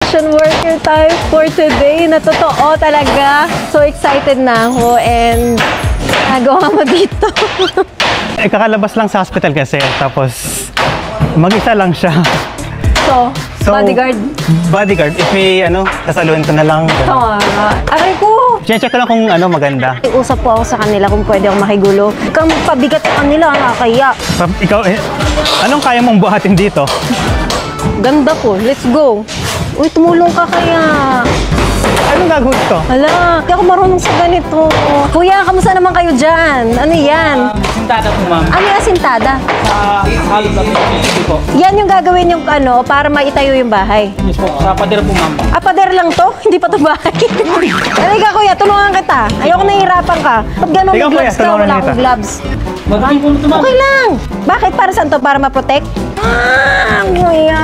construction worker tayo for today. Na totoo talaga. So excited na ako and nagawa mo dito. Kakalabas lang sa hospital kasi, tapos mag-isa lang siya. So bodyguard? Bodyguard. If may sasaluhin ko na lang. Aray ko! Check ko lang kung maganda. Usap po ako sa kanila kung pwede akong makigulo. Ikaw magpabigat sa kanila, nakakaya. Ikaw, anong kaya mong buhatin dito? Ganda ko. Let's go. Uy, tumulong ka kaya. Anong gagawin ko? Hala, hindi ako marunong sa ganito. Kuya, kamusta naman kayo dyan? Ano yan? Asintada po, ma'am. Ano yung asintada? Halo lang po. Yan yung gagawin yung para maitayo yung bahay. Yes po, sa pader po, ma'am. Pader lang to? Hindi pa to bahay. Halika kuya, tulungan kita. Ayoko nahihirapan ka. Ba't gano'n may gloves ka? Wala akong gloves. Magkain po nito, ma'am. Okay lang. Bakit? Para saan to? Para ma-protect? Kuya.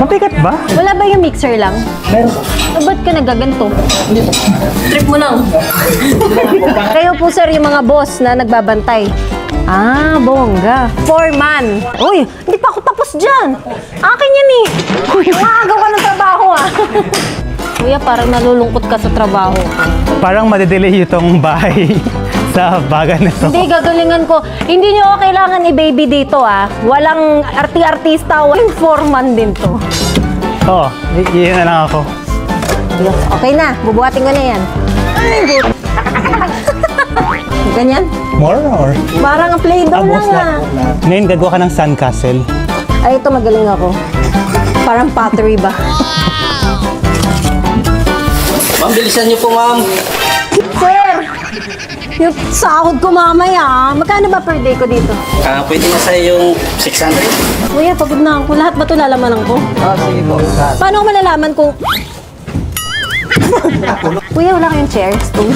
Mabigat ba? Wala ba yung mixer lang? Meron po. Ba't ka nagaganto? Trip mo lang. Kayo po sir, yung mga boss na nagbabantay. Bongga. Foreman. Uy, hindi pa ako tapos dyan. Akin yan eh. Maagaw ka ng trabaho Kuya, parang nalulungkot ka sa trabaho. Parang madedelay itong bahay sa bagan nito. Hindi, gagalingan ko. Hindi nyo kailangan i-baby dito Walang artista, walang foreman din to. Oo, iyan na lang ako. Okay na, bubuhatin ko na yan. Ganyan? More or? Parang play-doh lang Ngayon, gagawa ka ng sandcastle. Ay, ito magaling ako. Parang pottery ba? Ma'am, bilisan niyo po, ma'am. Sir! Yung sahod ko mamaya, magkano ba per day ko dito? Pwede na sa'yo yung 600? Kuya, pagod na ako. Lahat ba ito lalaman ko? Sige po. Paano ko malalaman kung... Kuya, wala kayong chair, stool?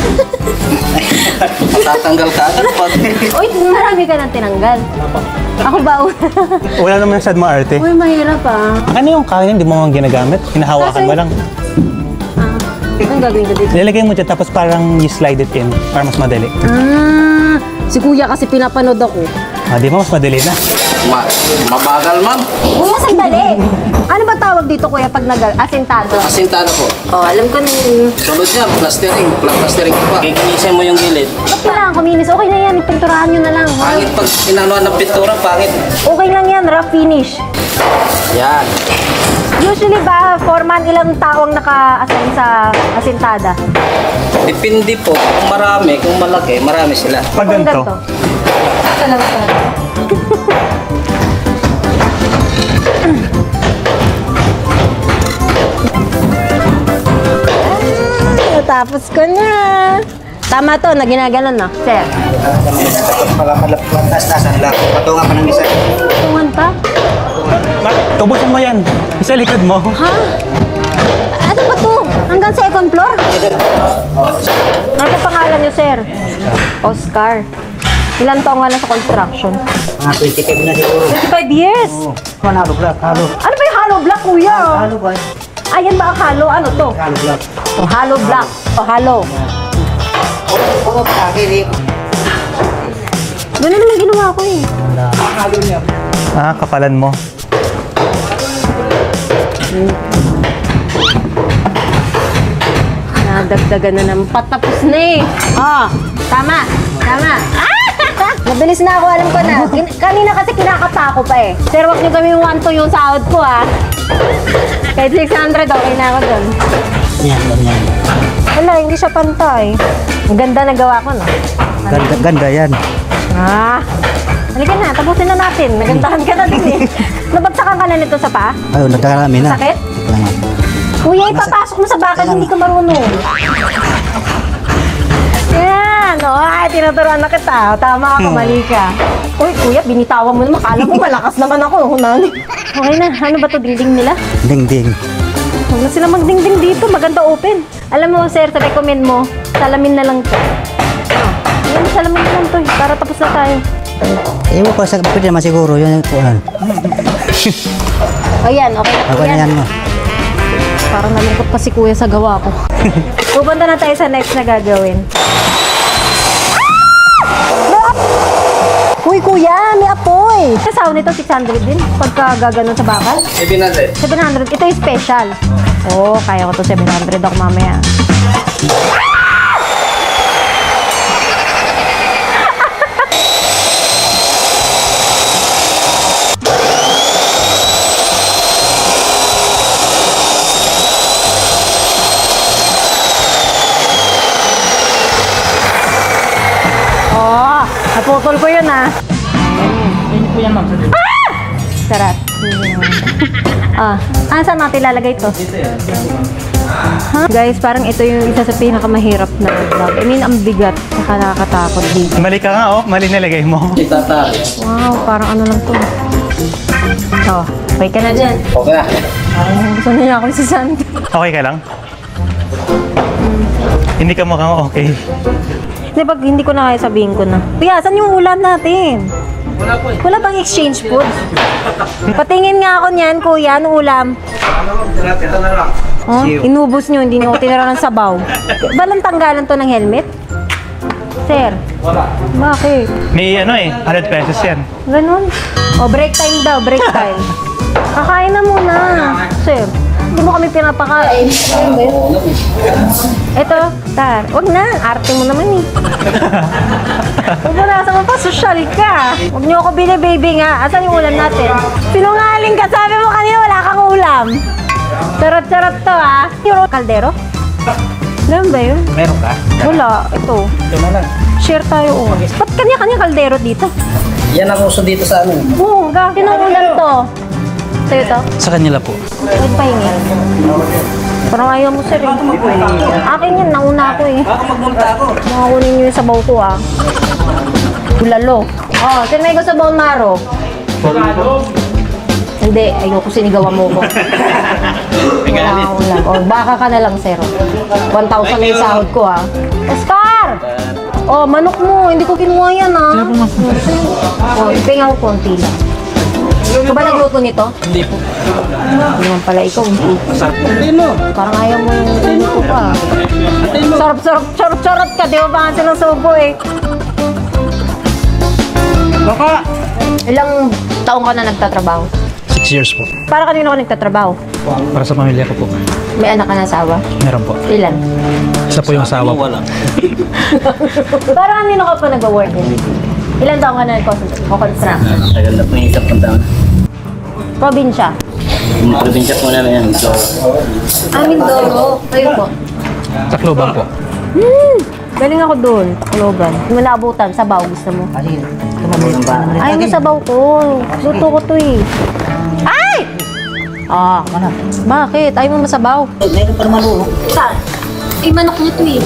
Matatanggal ka agad pag... Uy, marami ka nang tinanggal. Ako ba? Wala naman sad maarte. Uy, mahirap Ano yung kain? Hindi mo mga ginagamit? Hinahawakan mo lang. Anong gagawin ko dito? Nilagay mo dyan, tapos parang you slide it in para mas madali. Si kuya kasi pinapanood ako. Di ba mas madali na? Mabagal, ma'am. Kuya, sandali! Ano ba tawag dito kuya pag nag-asintado? Asintada po. Alam ko na yun. Sunod niya, plastering ko pa. Kikinisin mo yung gilid. Ba't kailangan kuminis? Okay na yan, ipinturahan nyo na lang. Pangit pag inanuan ng pintura, pangit. Okay lang yan, rough finish. Yan. Usually ba, foreman, ilang taong naka-assign sa asintada? Depende po. Kung marami, kung malaki, marami sila. Pag ganito. Natapos ko na. Tama to, na ginaganon na. Sir. Taas-taasan lang. Patunga pa ng isa. Tungan pa? Tubusin mo yan. Isa likod mo. Ha? Ano ba to? Hanggang second floor? Ano pangalan niyo, sir? Oscar. Ilan taong nga na sa construction? Mga 25 na siguro. 25 years? Halo block, halo. Ano ba yung hollow block, kuya? Halo ba? Ayan ba ang hollow? Ano to? Halo block. O, hollow block. O, hollow. Oo, pakili. Ganun naman ginawa ko eh. Halo niya. Kapalan mo. Nadagdagan na naman. Patapos na eh. Tama. Tama. Mabilis na ako, alam ko na. Kanina kasi kinakata ko pa eh. Sir, wag niyo kami 1-2 yung sahod ko Kahit 600, okay na ako dun. Yan, ganyan. Wala, hindi siya pantay. Ang ganda na gawa ko, no? Ganda yan. Halika na, tapusin na natin. Nagandahan ka na din eh. Nabagsakan ka na nito sa paa? Ay, nagkakarami na. Sakit? Kuya, ipapasok mo sa bakal, hindi ka marunong. Yan! Ay, tinuturuan na kita. Tama ako, mali ka. Uy, kuya, binitawan mo naman. Kala mo malakas naman ako. Okay na, ano ba to dingding nila? Ding-ding. Huwag na sila magdingding dito. Maganda open. Alam mo, sir, sa recommend mo, salamin na lang to. Ayan, salamin na lang to. Para tapos na tayo. Ewan ko, pwede naman siguro. Yan yung kuhan. Ayan, okay na po Okay na yan mo. Parang nalungkot pa si kuya sa gawa ko. Pupunta na tayo sa next na gagawin. Uy, kuya, may apoy. Sa sauna nito, 600 din. Pagka gaganon sa bakal. 700. 700. Ito yung special. Oo, kaya ko to 700 ako mamaya. Oh, naputol ko yun ah. Hindi po yan, ma'am. Sarap. Saan natin ilalagay ito? Ha? Guys, parang ito yung isa sa pinakamahirap na vlog. I mean, ang bigat. Saka nakakatakot dito. Mali ka nga, oh. Mali nilagay mo. Itatali. Wow, parang ano lang to. Oh, okay ka na dyan. Okay na. Gusto na niya ako si Sandy. Okay ka lang? Hindi ka mukhang okay. Hindi, pag hindi ko na kaya sabihin ko na. Kuya, saan yung ulam natin? Wala po eh. Wala bang exchange food? Patingin nga ako niyan, kuya, anong ulam? Ito na lang. Oh, inubos nyo, hindi nyo tinira ng sabaw. Balang tanggalan to ng helmet? Sir, Wala. bakit? May ano eh, 100 pesos yan. Ganun? O, break time daw, break time. Kakain na muna. Sir, hindi mo kami pinapakain. Ito, Tar. Wag na, arte mo naman eh. Huwag mo nasa mo pa, social ka. Huwag niyo ako bini-baby nga. Asan yung ulam natin? Sinungaling ka, sabi mo kanina wala kang ulam. Charot-charot to ah. Yung kaldero? Alam ba yun? Meron ka? Wala, ito. Ito na lang. Share tayo oh. Ba't kanya-kanya kaldero dito? Yan ang uso dito sa amin. Oo, kinuulan to. Sa'yo to? Sa kanila po. Huwag pahingi. Parang ayaw mo, sir. Akin yan, nauna ako eh. Baka magmunta ako. Makakunin niyo yung sabaw ko ah. Bulalo. Oh, sir, may gusto bone marrow? Hindi, ayoko sinigawan mo ko. O, baka ka na lang, sir. 1,000 na yung sahod ko ah. Oscar! Oh, manok mo. Hindi ko kinuha yan ah. Oh, ipinga ko konti lang. Ikaw ba nagluto nito? Hindi po. Hindi naman pala ikaw. Hindi mo. Parang ayaw mo yung luto ko ah. Sarap-sarap, charot-charot ka. Di ba ba nga sinusubo eh? Baka. Ilang taong ka na nagtatrabaho? 6 years po. Para kanino ka nagtatrabaho? Para sa pamilya ko po. May anak ka na asawa? Meron po. Ilan? Isa po yung asawa po. Wala. Para kanino ka pa nag-work din? Ilan taong ka na nag-construct? Tagal na po yung isang puntaan. Probinsya? Yung probinsya po namin yan. So, Mindoro. Kayo po? Sa Cluban po. Galing ako doon. Kuloban. Hindi mo naabutan. Sabaw gusto mo. Ayaw mo sabaw ko. Luto ko to eh. Ay! Ah, bakit? Ayaw mo masabaw? meron pa naman ulo. Saan? Eh, manok niyo to eh.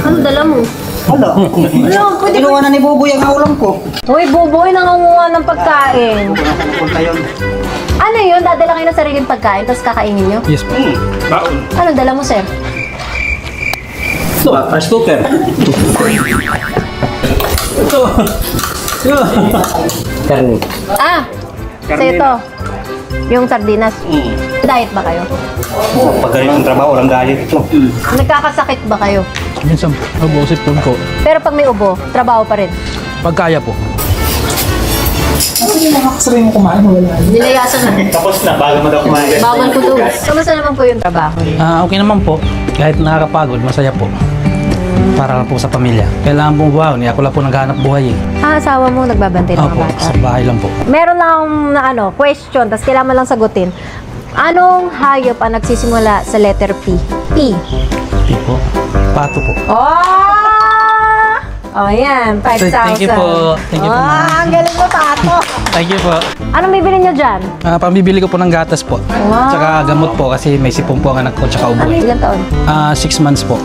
Ano dala mo? Wala. Ano, pwede ba? Kinuha na ni Buboy ang ulam ko. Uy, buboy, nangunguha ng pagkain. Pupunta yun. Ano yun? Dadala kayo ng sariling pagkain, tapos kakainin nyo? Yes po. Baon. Ano dala mo, sir? Ito, rice cooker. Ito. Karni. Ah! Sa ito. Yung sardinas. Diet ba kayo? Pag ganyan ang trabaho, walang diet ito. Nagkakasakit ba kayo? Minsan nabusip po ko. Pero pag may ubo, trabaho pa rin. Pag kaya po. Nilayasan na. Tapos na, bago mo daw kumain. Bawal ko doon. Kamusta naman po yung trabaho? Okay naman po. Kahit nakakapagod, masaya po. Para po sa pamilya. Kailangan pong buhaon. Ako lang po naghanap buhay eh. Asawa mo nagbabantay ng mga Opo, bata. sa bahay lang po. Meron lang akong na question, tapos kailangan mo lang sagutin. Anong hayop ang nagsisimula sa letter P? P. Hindi po. Pato po. Oh, yan. 5,000. Thank you po. Thank you po, ma'am. Ang galing mo, Pato. Thank you po. Anong bibili nyo dyan? Pambibili ko po ng gatas po. Wow. Tsaka gamot po kasi may sipong po ang anak ko tsaka Ano, ubo. ilang taon? 6 months po.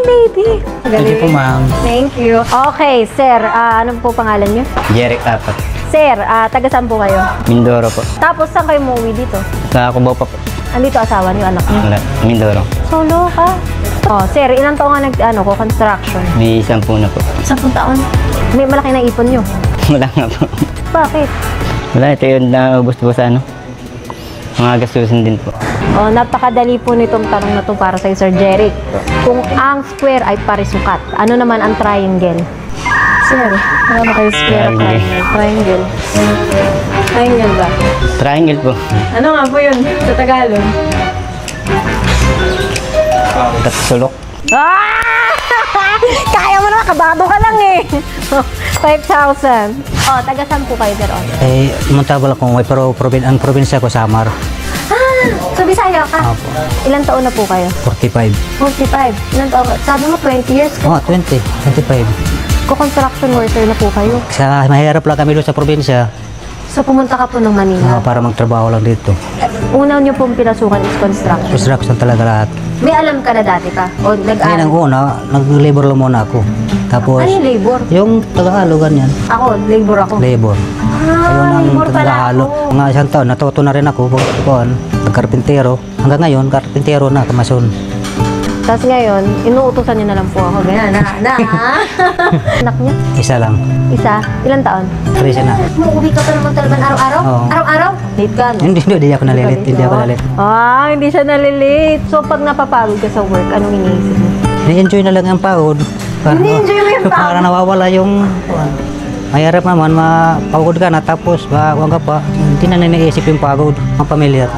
Baby. Thank you po, ma'am. Thank you. Okay, sir. Anong po pangalan nyo? Jeric Apat. Sir, taga saan po kayo? Mindoro po. Tapos saan kayo umuwi dito? Sa Cubao pa po. Andito asawa niyo, anak niyo? Mindoro. Solo ka? Oh, sir, ilang taon nga construction? May 10 na po. 10 taon? May malaki na ipon nyo. Wala nga po. Bakit? Wala, ito yun na ubos po sa ano. Mga gastusin din po. Oh, napakadali po nitong tanong na to para sa Sir Jeric. Kung ang square ay parisukat, ano naman ang triangle? Sir, ano ba kayo square at triangle? Triangle. Triangle ba? Triangle po. Ano nga po yun sa Tagalog? Tatsulok. Ah! Kaya mo na, kabado ka lang eh. 5,000. Oh, taga-saan po kayo, Sir On? Eh, muntabal ako pero ang probinsya ko Samar. Ah, so Bisaya ka? Opo. Ilan taon na po kayo? 45. 45. Ilan taon? Sabi mo 20 years ka. Oh, 20. 25. Construction worker na po kayo. Sa mahirap lang kami doon sa probinsya. So pumunta ka po ng Manila. Para magtrabaho lang dito. Una niyo pong pinasukan is construction. Construction talaga lahat. May alam ka na dati ka? O Ngayon nag-aaral? ang una, nag-labor lang muna ako. Tapos, Ano yung labor? yung Tagalog ganyan. Ako, labor ako. Labor. Ayun ang labor pala tagahalo. ako. Mga isang taon, natuto na rin ako. Nagkarpintero. Hanggang ngayon, karpintero na, kamason. Tapos ngayon, inuutosan niyo na lang po ako. Ganyan, Anak niya? Isa lang. Isa? Ilan taon? 13 na. Umuwi ka pa naman talaga araw-araw? Oo. Araw-araw? Late ka, no? Hindi ako nalilit. Hindi ako nalit. Ah, hindi siya nalilate. So, pag napapagod ka sa work, anong iniisip mo? Ni-enjoy na lang ang pagod. Ni-enjoy mo yung pagod? Para nawawala yung... Mahirap naman, mapagod ka na tapos huwag ka pa. Hindi na naiisip yung pagod. Ang pamilya.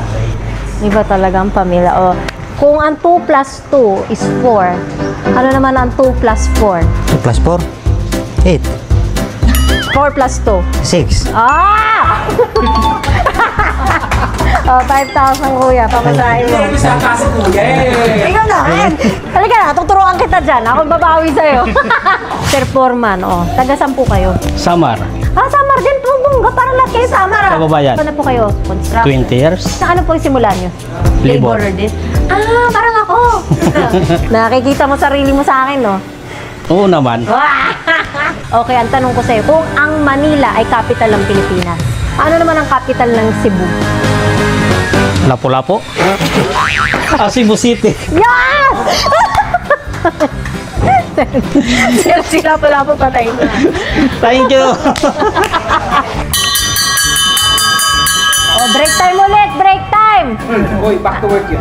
Iba talaga ang pamilya. O, kung ang 2 plus 2 is 4, ano naman ang 2 plus 4? 2 plus 4? 8. 4 plus 2. 6. Ah! Oh, 5,000 kuya, pamasahin mo. Ikaw na, halika na, tuturuan kita dyan. Ako babawi sa'yo. Sir Foreman, oh, taga-saan po kayo? Samar. Ah, Samar din po, bungga, para lahat kayo Samar. ah. Kababayan. Ano po kayo? Construct? 20 years. Sa ano po yung simulan nyo? Labor. Laborer din? Ah, parang ako. Nakikita mo sarili mo sa akin, no? Oo naman. Okay, ang tanong ko sa'yo, kung ang Manila ay capital ng Pilipinas, ano naman ang capital ng Cebu? Lapu-lapu. Cebu City. Yes! Sila pala po patay na. Thank you. Oh, break time ulit! Break time! Uy, back to work yun.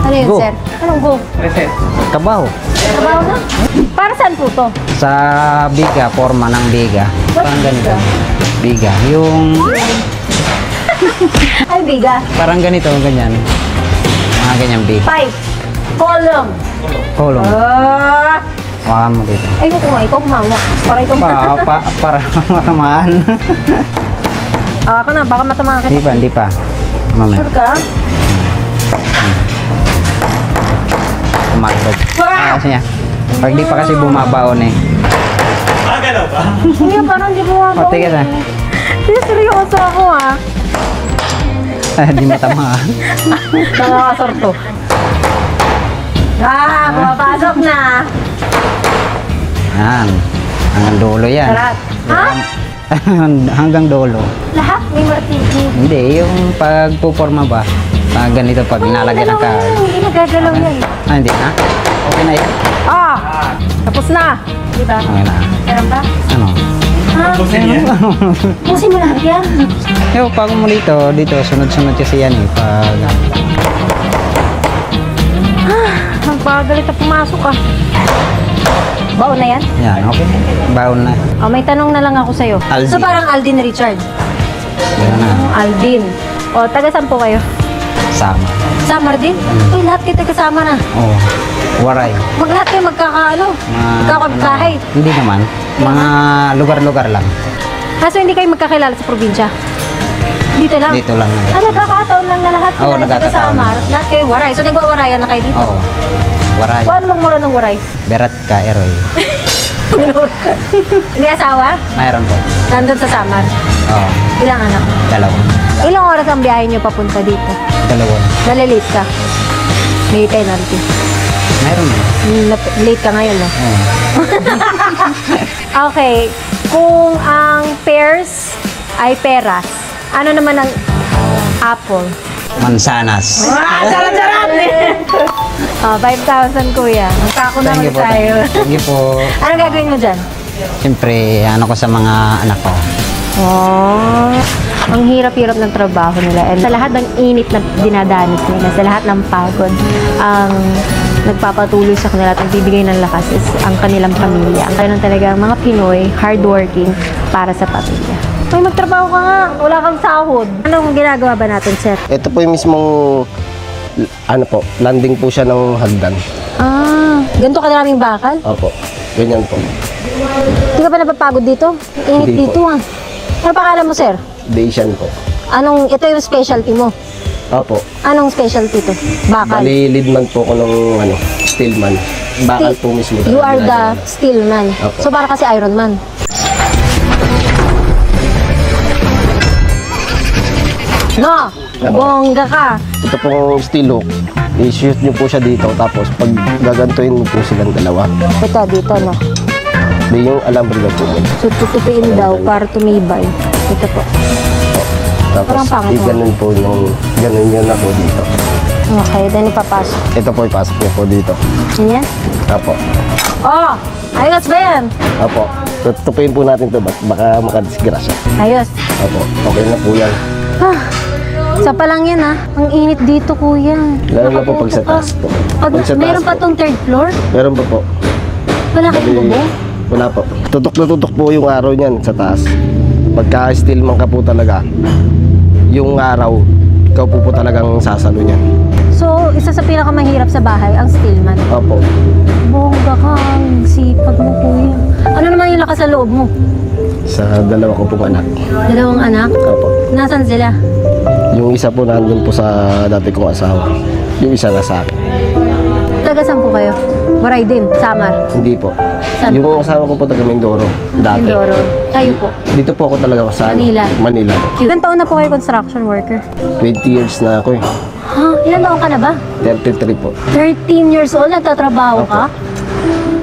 Ano yun, Go. sir? Anong go? Reset. Trabaho. Trabaho na? Para saan po to? Sa biga, forma ng biga. Parang ganito. Biga. Yung Ay, biga. parang ganito, ganyan. Mga ganyan biga. Pipe. Column. Kolong. Ah! Hawakan mo dito. Ay, ikaw kumawa. Para ikaw Para matamaan. Ako na, baka matamaan ka. Hindi pa. Mamaya. Sure ka? Tumakot. Kasi niya. Pag di pa kasi bumabaon eh. Galaw ba? Hindi, parang di mo ako. Pati ka na. Hindi, seryoso ako ha. Di matamaan. Nakakasorto. Ah, pumapasok na. Yan. Hanggang dulo yan. Lahat. Ha? Hanggang dulo. Lahat may martini. Hindi, yung pagpuporma ba? Ganito pag nalagyan ng kahoy. Hindi nagagalaw yan. Ah, hindi na? Okay na yan. Ah! Tapos na. Di ba? Okay na. Meron ba? Ano? Ha? Pusin mo lahat yan. Yung pag mo dito, sunod-sunod kasi yan eh. Pag... Magpagalit na pumasok ah. Baon na yan? Yan, okay. Baon na. Oh, may tanong na lang ako sa'yo. Aldin. So parang Aldin Richard. Yan na. Aldin. O, taga saan po kayo? Sama. Samar din? Uy, lahat kayo taga-sama na. Oo. Waray. Lahat kayo magkakaano? Magkakabkahay. Hindi naman. Mga lugar-lugar lang. Kaso hindi kayo magkakilala sa probinsya? Dito lang? Dito lang. Ah, nagkakataon lang na lahat Oo, sila nagkakataon. Samar. Lahat kayo waray. So nagwawarayan na kayo dito? Oo. Waray. Paano magmula ng waray? Berat ka, Eroy. Hindi asawa? Mayroon po. Nandun sa Samar. Oo. Ilang anak? Dalawa. Ilang oras ang biyahe nyo papunta dito? Dalawa. Nalilate ka? May penalty. Mayroon na. Late ka ngayon, no? Oo. Okay. Kung ang pears ay peras, ano naman ang apple? Mansanas. Charot-charot! 5,000 kuya. Magkako na Thank you po. tayo. Thank you po. Anong gagawin mo dyan? Siyempre, ano ko sa mga anak ko. Oh, ang hirap-hirap ng trabaho nila. And sa lahat ng init na dinadanas nila, sa lahat ng pagod, ang nagpapatuloy sa kanila at nagbibigay ng lakas is ang kanilang pamilya. Kaya lang talaga ang mga Pinoy, hardworking para sa pamilya. May magtrabaho ka nga, wala kang sahod. Anong ginagawa ba natin, sir? Ito po yung mismong, landing po siya ng hagdan. Ah, ganito kadaming bakal? Opo, ganyan po. Hindi ka ba napapagod dito? Init Hindi dito ah. Ano pangalan mo, sir? Dacian po. Ito yung specialty mo? Opo. Anong specialty to? Bakal? Bali, lead man po ako ng steelman. Bakal po mismo. You are the steel man. Opo. So, para kasi Iron Man. No! Bongga ka! Ito pong steel hook. I-shoot nyo po siya dito. Tapos, pag gagantuin mo po silang dalawa. Ito, dito, no? May yung alambre na po. So, tutupiin daw para tumibay. Ito po. Tapos, Parang pangit mo. ganun po yung, ganun yun na po dito. Okay, then ipapasok. Ito po, ipasok nyo po dito. Ganyan? Apo. Oh! Ayos ba yan? Apo. Tutupiin po natin ito. Baka makadisgrasya. Ayos. Apo. Okay na po yan. Ah, isa pa lang yan ah. Ang init dito, kuya. Lalo na po pag sa taas po. Pag sa taas Meron pa po. tong third floor? Meron pa po. Wala kang Bali, bubo? wala po. Tutok na tutok po yung araw niyan sa taas. Pagka steel man ka po talaga, yung araw, ikaw po talagang sasalo niyan. So, isa sa pinakamahirap sa bahay, ang steelman. Opo. Bongga ka, ang sipag mo, kuya. Ano naman yung lakas sa loob mo? Sa dalawa ko pong anak. Dalawang anak? Opo. Nasaan sila? Yung isa po nandun po sa dati kong asawa. Yung isa na sa akin. Taga saan po kayo? Waray din, Samar. Hindi po. Saan? Yung asawa ko po taga Mindoro. Dati. Mindoro. Kayo po? Dito po ako talaga sa Manila. Manila. Ilan taon na po kayo construction worker? 20 years na ako eh. Ha? Ilan taon ka na ba? 33 po. 13 years old, nagtatrabaho ka?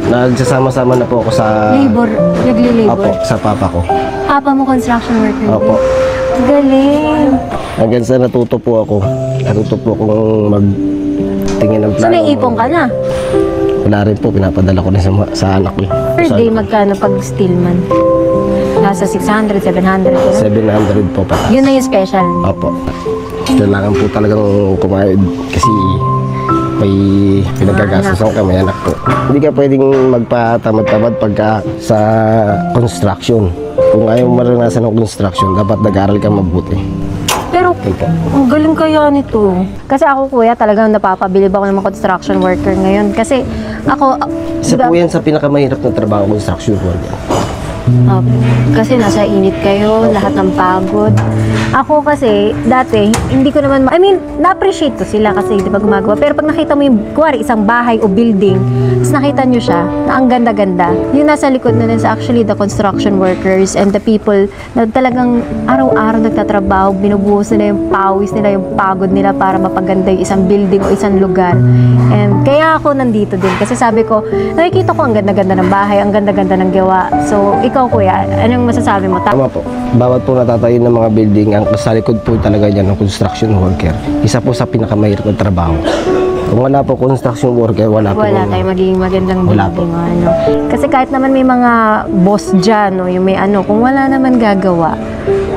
Nagsasama-sama na po ako sa... Labor, Opo, nagli-labor. sa papa ko. Papa mo construction worker din? Opo. Galing. Hanggang sa natuto po ako. Natuto po akong magtingin ng So, plano. may ipon ka na? Wala rin po, pinapadala ko na sa anak ko. Per day, magkano pag steelman? Nasa 600, 700. Yun? 700 po pa. Yun na yung special. Opo. Kailangan po talagang kumayod kasi may pinagkagastusan ka, may anak po. Hindi ka pwedeng magpatamad-tamad pagka sa construction. Kung ayaw maranasan ng construction, dapat nag-aral ka mabuti. Pero, ang galing kaya nito. Kasi ako, kuya, talagang napapabilib ako ng mga construction worker ngayon. Kasi ako, Isa po yan sa pinakamahirap na trabaho, construction worker. kasi nasa init kayo, lahat ng pagod. Ako kasi, dati, hindi ko naman, na-appreciate ko sila kasi di ba gumagawa. Pero pag nakita mo yung, kuwari, isang bahay o building, tapos nakita nyo siya, na ang ganda-ganda, yung nasa likod na is actually the construction workers and the people na talagang araw-araw nagtatrabaho, binubuhos nila yung pawis nila, yung pagod nila para mapaganda yung isang building o isang lugar. And kaya ako nandito din kasi sabi ko, nakikita ko ang ganda-ganda ng bahay, ang ganda-ganda ng gawa. So, ikaw kuya, anong masasabi mo? Tama po. Bawat po natatayo ng mga building, ang sa likod po talaga yan ng construction worker. Isa po sa pinakamahirap na trabaho. Kung wala po construction worker, wala po. Wala tayong magiging magandang Wala building. Ano. Kasi kahit naman may mga boss dyan, no, yung may kung wala naman gagawa,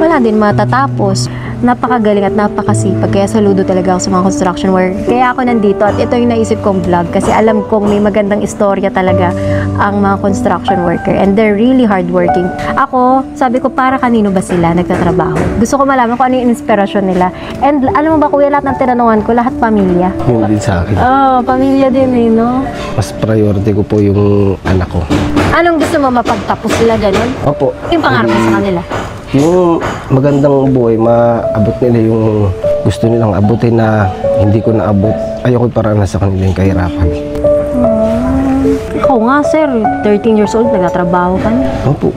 wala din matatapos. Napakagaling at napakasipag. Kaya saludo talaga ako sa mga construction worker. Kaya ako nandito at ito yung naisip kong vlog kasi alam kong may magandang istorya talaga ang mga construction worker and they're really hardworking. Ako, sabi ko para kanino ba sila nagtatrabaho? Gusto ko malaman kung ano yung inspirasyon nila. And alam mo ba kuya, lahat ng tinanungan ko, lahat pamilya. Yun din sa akin. Oh, pamilya din eh, no? Mas priority ko po yung anak ko. Anong gusto mo mapagtapos sila ganun? Opo. Yung pangarap mo sa kanila? Yung magandang buhay, maabot nila yung gusto nilang abutin na hindi ko naabot. Ayoko para na sa kanila yung kahirapan. Ikaw nga sir, 13 years old, nagtatrabaho ka na. Opo.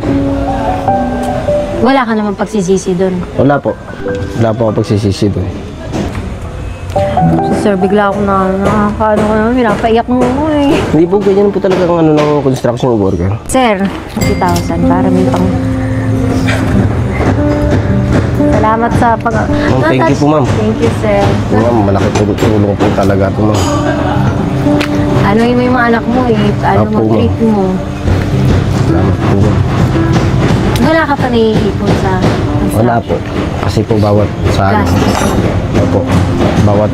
Wala ka naman pagsisisi doon. Wala po. Wala po ako pagsisisi doon. So, sir, bigla ako nakakaano ko naman, pinapaiyak mo ko eh. Hindi po ganyan po talaga ang ng construction worker. Sir, 50,000 para may pang... Salamat sa pag... thank you po, ma'am. Thank you, sir. Ma'am, malaki tulong po talaga ito, ma'am. Ano yung may mga anak mo eh, ano Apo, mo, treat mo. Salamat po, ma'am. Wala ka pa naiipon sa Wala po. Kasi po bawat sa po, bawat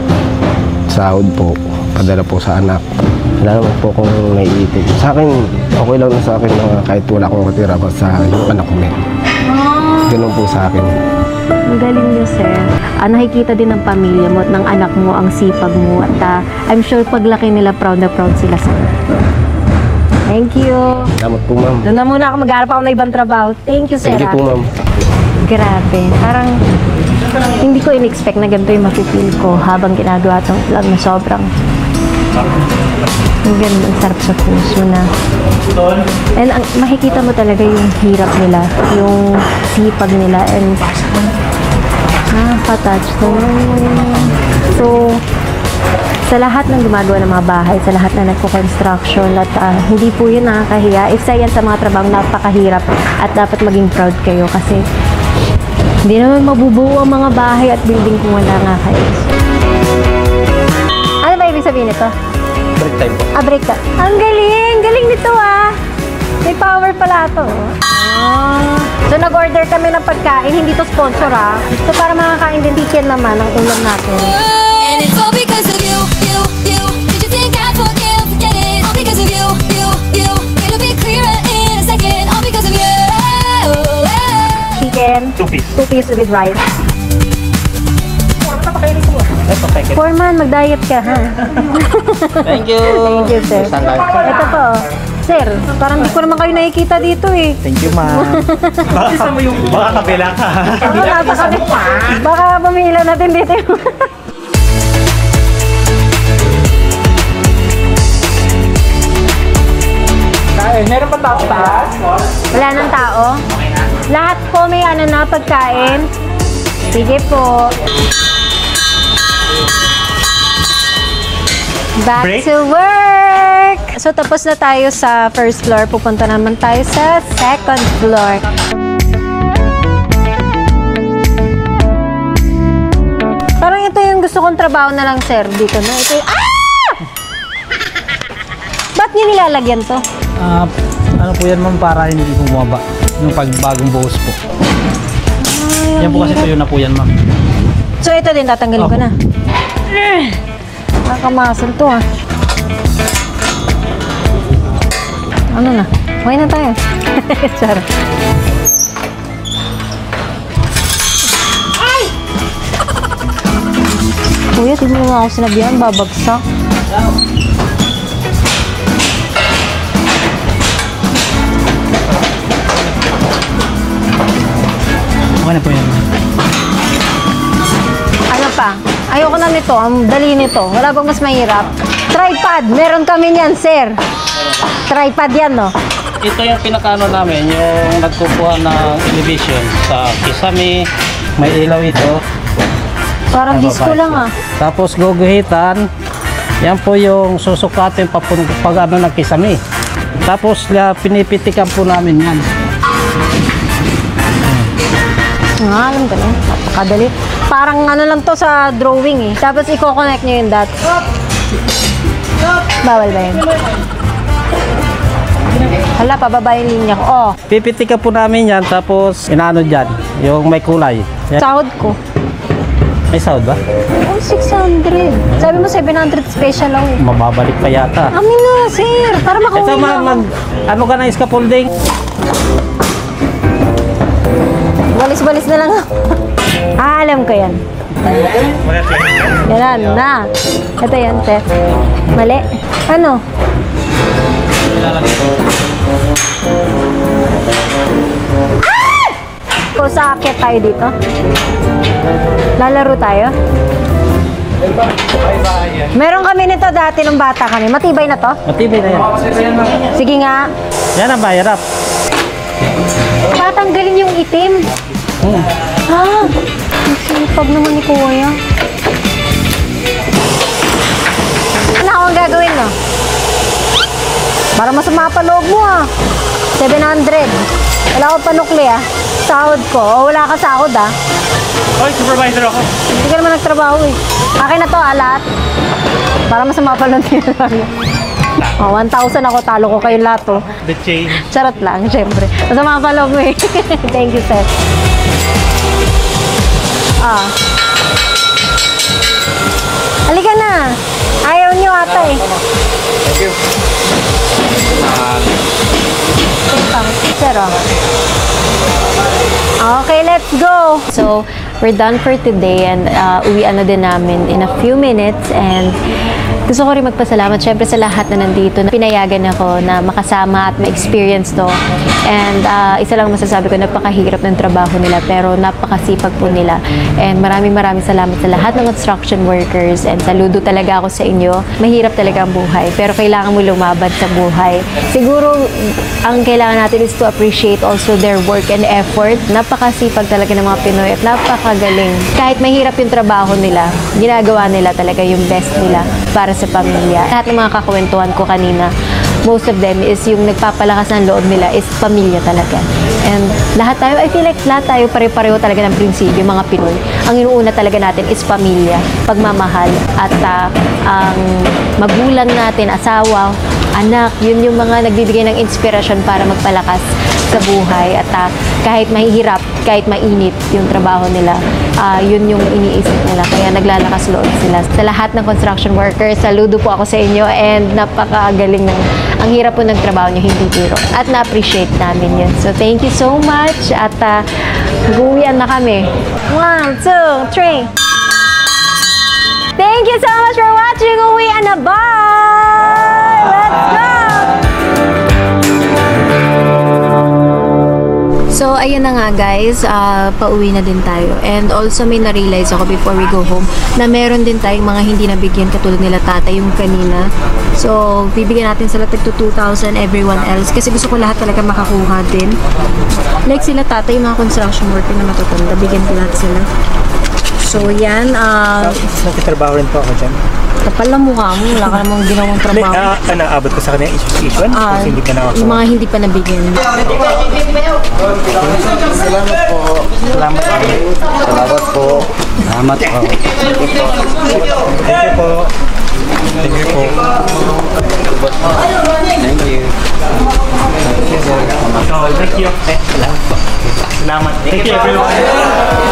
sahod po, padala po sa anak. Wala naman po kung naiipon. Sa akin, okay lang na sa akin na kahit wala akong matira pa sa anak ko. Ganun po sa akin. Ang galing niyo, sir. Nakikita din ng pamilya mo at ng anak mo ang sipag mo at I'm sure paglaki nila proud na proud sila sa'yo. Thank you. Salamat po, ma'am. Doon na muna ako, mag-aarap ako ng ibang trabaho. Thank you, sir. Thank you po, ma'am. Grabe. Parang hindi ko in-expect na ganito yung mapipil ko habang ginagawa itong vlog na sobrang ang ganda, ang sarap sa puso na. And makikita mo talaga yung hirap nila, yung sipag nila, and nakaka-touch naman. So, sa lahat ng gumagawa ng mga bahay, sa lahat na nagko-construction, at hindi po yun nakakahiya. Isa yan sa mga trabaho napakahirap at dapat maging proud kayo kasi hindi naman mabubuo ang mga bahay at building kung wala nga kayo. Ano ba ibig sabihin nito? Break time po. Break time. Ang galing! Galing nito May power pala ito. So nag-order kami ng pagkain, hindi to sponsor So para makakain din chicken naman ang ulam natin. And it's all because of you. Did you think I'd forget it? All because of you. It'll be clearer in a second. All because of you. Chicken. 2 piece. 2 piece with rice. Foreman, mag-diet ka, ha? Thank you. Thank you, sir. Ito po. Sir, parang hindi ko naman kayo nakikita dito Thank you, ma'am. Baka kabila ka. Baka pamila natin dito yung... Meron pa taas? Wala nang tao? Lahat po may na pagkain. Sige po. Back Break? to work! So, tapos na tayo sa first floor. Pupunta naman tayo sa second floor. Parang ito yung gusto kong trabaho na lang, sir. Dito na. Ito yung... Ba't niyo nilalagyan to? Ano po yan, ma'am, para hindi po bumaba. Yung pagbagong buhos po. Yan po kasi tuyo na po yan, ma'am. So, ito din, tatanggalin ko na. Nakakamasal to, Ano na? Okay na tayo. Char. Kuya, tignan mo nga ako sinabihan, babagsak. Okay na po yan, ma'am. Ano pa? Ayoko na nito. Ang dali nito. Wala bang mas mahirap? Tripod. Meron kami niyan, sir. Tripod yan, no? Ito yung pinakaano namin, yung nagkukuha ng elevation sa kisame. May ilaw ito. Parang disco lang, Tapos guguhitan. Yan po yung susukatin pag ano ng kisame. Tapos pinipitikan po namin yan. Alam ka na. Napakadali. Parang ano lang to sa drawing, Tapos i-connect nyo yung dots. Bawal ba yun? Hala, pababa yung linya ko. Pipitikan po namin yan, tapos inaano dyan, yung may kulay. Yan. Sahod ko. May sahod ba? 600. Sabi mo 700 special lang, Mababalik pa yata. Amin na, sir. Para makauwi Ito na ako. ano ka na scaffolding? Balis-balis na lang ako. Alam ko yan. Yan na. Ito yan, sir. Mali. Ano? Kung sa akyat tayo dito? Lalaro tayo? Meron kami nito dati nung bata kami. Matibay na to? Matibay na yan. Sige nga. Yan ang mahirap. Tatanggalin yung itim. Ang sipag naman ni Kuya. Ano akong gagawin, no? Para masama pa loob mo, 700. Wala ko panukli, Sahod ko. O, wala ka sahod, Hoy, supervisor ako. Hindi ka naman nagtrabaho, Akin na to, lahat. Para masama pa loob nila. Oh, 1,000 ako, talo ko kayong lahat, oh. The chain. Charot lang, syempre. Masama pa loob mo eh. Thank you, sir. Ah. Halika na. Ayaw niyo ata eh. Thank you. Sir, oh. Okay, let's go. So, we're done for today and uwian na din namin in a few minutes and gusto ko rin magpasalamat syempre sa lahat na nandito na pinayagan ako na makasama at ma-experience to. And isa lang masasabi ko, napakahirap ng trabaho nila pero napakasipag po nila. And maraming salamat sa lahat ng construction workers and saludo talaga ako sa inyo. Mahirap talaga ang buhay pero kailangan mo lumaban sa buhay. Siguro ang kailangan natin is to appreciate also their work and effort. Napakasipag talaga ng mga Pinoy at napakagaling. Kahit mahirap yung trabaho nila, ginagawa nila talaga yung best nila para sa pamilya. Lahat ng mga kakwentuhan ko kanina, most of them is yung nagpapalakas ng loob nila is pamilya talaga. And lahat tayo, I feel like lahat tayo pare-pareho talaga ng prinsipyo, mga Pinoy. Ang inuuna talaga natin is pamilya, pagmamahal, at ang magulang natin, asawa, anak, yun yung mga nagbibigay ng inspirasyon para magpalakas sa buhay. At kahit mahihirap, kahit mainit yung trabaho nila, yun yung iniisip nila. Kaya naglalakas loob sila. Sa lahat ng construction workers, saludo po ako sa inyo and napakagaling ng ang hirap po ng trabaho nyo, hindi biro. At na-appreciate namin yun. So, thank you so much. At mag-uwian na kami. 1, 2, 3. Thank you so much for watching. Uwian na. Bye! Let's go! So, ayun na nga guys, pauwi na din tayo. And also may na-realize ako before we go home na meron din tayong mga hindi nabigyan katulad nila tatay yung kanina. So, bibigyan natin sila tag to 2,000 everyone else kasi gusto ko lahat talaga makakuha din. Like sila tatay, yung mga construction worker na matutanda, bigyan ko lahat sila. So, yan. Nagtatrabaho rin po ako dyan. Kapal na mukha mo, wala ka namang ginawang trabaho. Naabot ko sa kanya issue kasi hindi ka na Yung mga hindi pa nabigyan. Salamat po. Salamat po. Salamat po. Salamat po. Thank you po. Thank you po. Thank you. Thank you. Salamat po. Salamat. Thank you everyone.